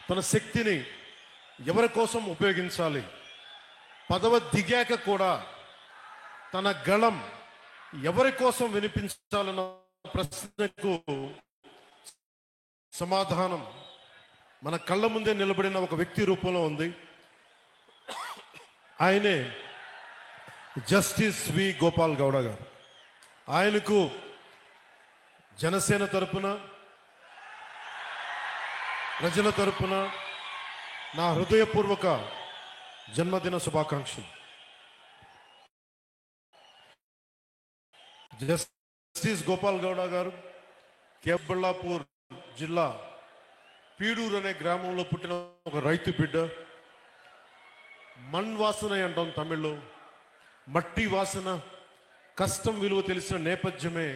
తన శక్తిని ఎవరి కోసం ఉపయోగించాలి, పదవ దిగాక కూడా తన గళం ఎవరి కోసం వినిపించాలన్న ప్రశ్నకు సమాధానం మన కళ్ళ ముందే నిలబడిన ఒక వ్యక్తి రూపంలో ఉంది. ఆయనే జస్టిస్ వి గోపాల్ గౌడ గారు. ఆయనకు జనసేన తరపున, ప్రజల తరపున నా హృదయపూర్వక జన్మదిన శుభాకాంక్షలు. జస్టిస్ గోపాల్ గౌడ గారు కేబుల్లాపూర్ జిల్లా పీడూరు అనే గ్రామంలో పుట్టిన ఒక రైతు బిడ్డ. మణ్ వాసన అంటాం తమిళ్లో, మట్టి వాసన, కష్టం విలువ తెలిసిన నేపథ్యమే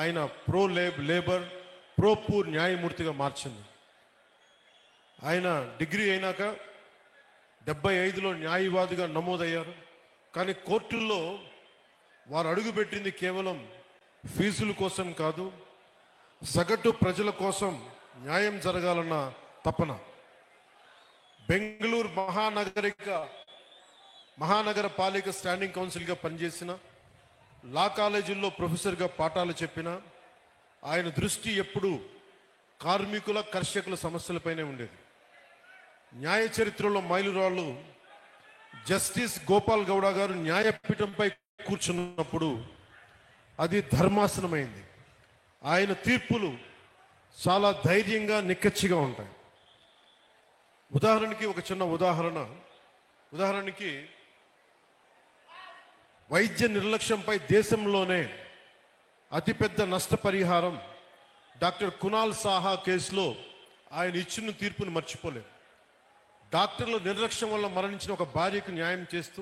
ఆయన లేబర్ ప్రో పూర్ న్యాయమూర్తిగా మార్చింది. ఆయన డిగ్రీ అయినాక 75లో న్యాయవాదిగా నమోదయ్యారు. కానీ కోర్టుల్లో వారు అడుగుపెట్టింది కేవలం ఫీజుల కోసం కాదు, సగటు ప్రజల కోసం న్యాయం జరగాలన్న తపన. బెంగళూరు మహానగర పాలిక స్టాండింగ్ కౌన్సిల్గా పనిచేసిన, లా కాలేజీల్లో ప్రొఫెసర్గా పాఠాలు చెప్పిన ఆయన దృష్టి ఎప్పుడూ కార్మికుల, కర్షకుల సమస్యలపైనే ఉండేది. న్యాయ చరిత్రలో మైలురాళ్ళు జస్టిస్ గోపాల్ గౌడ గారు న్యాయపీఠంపై కూర్చున్నప్పుడు అది ధర్మాసనమైంది. ఆయన తీర్పులు చాలా ధైర్యంగా, నిక్కచ్చిగా ఉంటాయి. ఉదాహరణకి ఒక చిన్న ఉదాహరణకి వైద్య నిర్లక్ష్యంపై దేశంలోనే అతిపెద్ద నష్టపరిహారం డాక్టర్ కునాల్ సాహా కేసులో ఆయన ఇచ్చిన తీర్పును మర్చిపోలేదు. డాక్టర్ల నిర్లక్ష్యం వల్ల మరణించిన ఒక భార్యకు న్యాయం చేస్తూ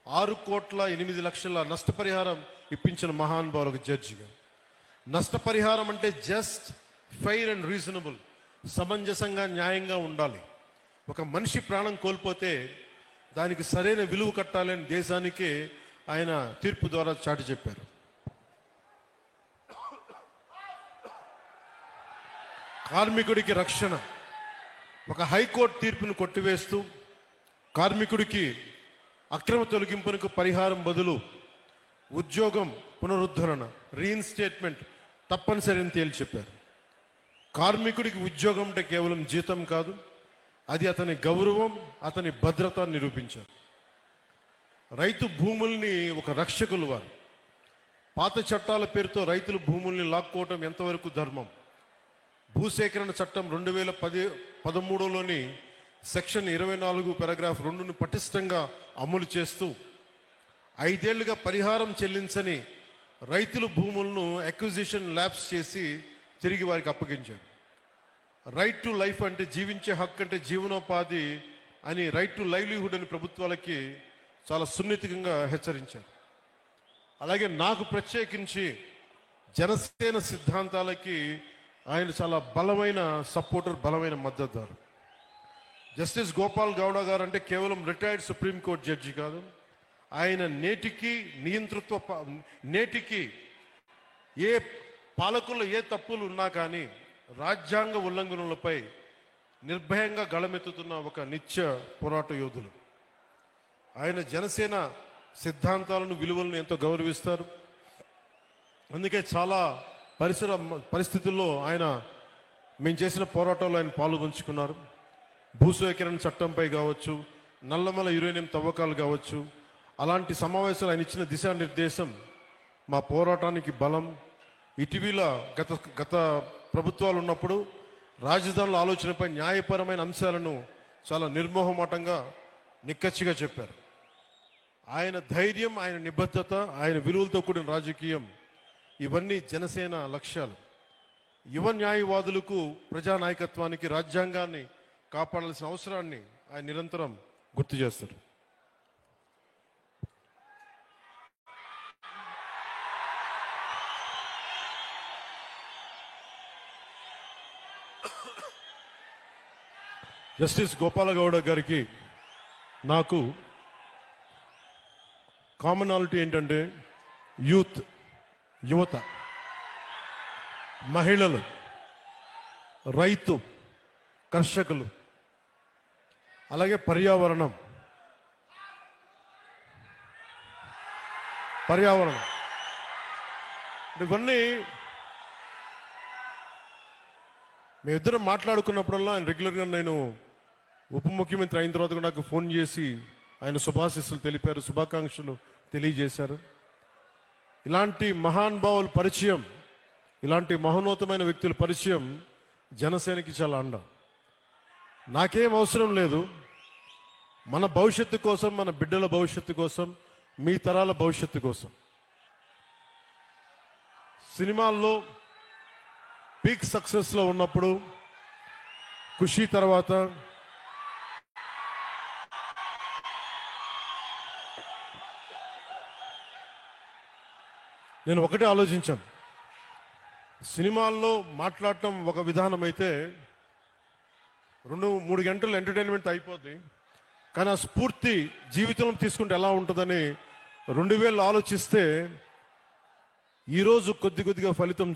6,08,00,000 నష్టపరిహారం ఇప్పించిన మహానుభావులు ఒక జడ్జిగా. నష్టపరిహారం అంటే జస్ట్, ఫెయిర్ అండ్ రీజనబుల్, సమంజసంగా, న్యాయంగా ఉండాలి. ఒక మనిషి ప్రాణం కోల్పోతే దానికి సరైన విలువ కట్టాలని దేశానికే ఆయన తీర్పు ద్వారా చాటి చెప్పారు. కార్మికుడికి రక్షణ, ఒక హైకోర్టు తీర్పును కొట్టివేస్తూ కార్మికుడికి అక్రమ తొలగింపునకు పరిహారం బదులు ఉద్యోగం పునరుద్ధరణ, రీఇన్స్టేట్మెంట్ తప్పనిసరి అని తేల్చి చెప్పారు. కార్మికుడికి ఉద్యోగం అంటే కేవలం జీతం కాదు, అది అతని గౌరవం, అతని భద్రత నిరూపించారు. రైతు భూముల్ని ఒక రక్షకులు వారు. పాత చట్టాల పేరుతో రైతుల భూముల్ని లాక్కోవటం ఎంతవరకు ధర్మం? భూసేకరణ చట్టం 2013లోని సెక్షన్ 24 పారాగ్రాఫ్ 2ను పటిష్టంగా అమలు చేస్తూ 5 ఏళ్లుగా పరిహారం చెల్లించని రైతుల భూములను అక్విజిషన్ ల్యాప్స్ చేసి తిరిగి వారికి అప్పగించారు. రైట్ టు లైఫ్ అంటే జీవించే హక్కు అంటే జీవనోపాధి అని, రైట్ టు లైవ్లీహుడ్ అని ప్రభుత్వాలకి చాలా సున్నితంగా హెచ్చరించారు. అలాగే నాకు ప్రత్యేకించి జనసేన సిద్ధాంతాలకి ఆయన చాలా బలమైన సపోర్టర్, బలమైన మద్దతుదారు. జస్టిస్ గోపాల్ గౌడ గారు అంటే కేవలం రిటైర్డ్ సుప్రీంకోర్టు జడ్జి కాదు, ఆయన నేటికి ఏ పాలకుల్లో ఏ తప్పులు ఉన్నా కానీ రాజ్యాంగ ఉల్లంఘనలపై నిర్భయంగా గళమెత్తుతున్న ఒక నిత్య పోరాట యోధులు. ఆయన జనసేన సిద్ధాంతాలను, విలువలను ఎంతో గౌరవిస్తారు. అందుకే చాలా పరిస్థితుల్లో మేము చేసిన పోరాటంలో ఆయన పాల్గొంచుకున్నారు. భూసేకరణ చట్టంపై కావచ్చు, నల్లమల యురేనియం తవ్వకాలు కావచ్చు, అలాంటి సమావేశాలు ఆయన ఇచ్చిన దిశానిర్దేశం మా పోరాటానికి బలం. ఇటీవల గత ప్రభుత్వాలు ఉన్నప్పుడు రాజధానుల ఆలోచనపై న్యాయపరమైన అంశాలను చాలా నిర్మోహమాటంగా, నిక్కచ్చిగా చెప్పారు. ఆయన ధైర్యం, ఆయన నిబద్ధత, ఆయన విలువలతో కూడిన రాజకీయం, ఇవన్నీ జనసేన లక్ష్యాలు. యువ న్యాయవాదులకు, ప్రజానాయకత్వానికి, రాజ్యాంగాన్ని కాపాడాల్సిన అవసరాన్ని ఆయన నిరంతరం గుర్తు చేస్తారు. జస్టిస్ గోపాల గౌడ గారికి నాకు కామనాలిటీ ఏంటంటే యువత, మహిళలు, రైతు, కర్షకులు, అలాగే పర్యావరణం ఇవన్నీ మేమిద్దరం మాట్లాడుకున్నప్పుడల్లా ఆయన రెగ్యులర్గా నేను ఉప ముఖ్యమంత్రి అయిన తర్వాత కూడా నాకు ఫోన్ చేసి ఆయన శుభాశీస్సులు తెలిపారు, శుభాకాంక్షలు తెలియజేశారు. ఇలాంటి మహానుభావుల పరిచయం, ఇలాంటి మహోన్నతమైన వ్యక్తుల పరిచయం జనసేనకి చాలా అండ. నాకేం అవసరం లేదు, మన భవిష్యత్తు కోసం, మన బిడ్డల భవిష్యత్తు కోసం, మీ తరాల భవిష్యత్తు కోసం. సినిమాల్లో పీక్ సక్సెస్లో ఉన్నప్పుడు, ఖుషీ తర్వాత నేను ఒకటే ఆలోచించాను. సినిమాల్లో మాట్లాడటం ఒక విధానం అయితే 2-3 గంటలు ఎంటర్టైన్మెంట్ అయిపోద్ది, కానీ ఆ స్ఫూర్తి జీవితంలో తీసుకుంటే ఎలా ఉంటుందని 2000 ఆలోచిస్తే ఈరోజు కొద్దిగా ఫలితం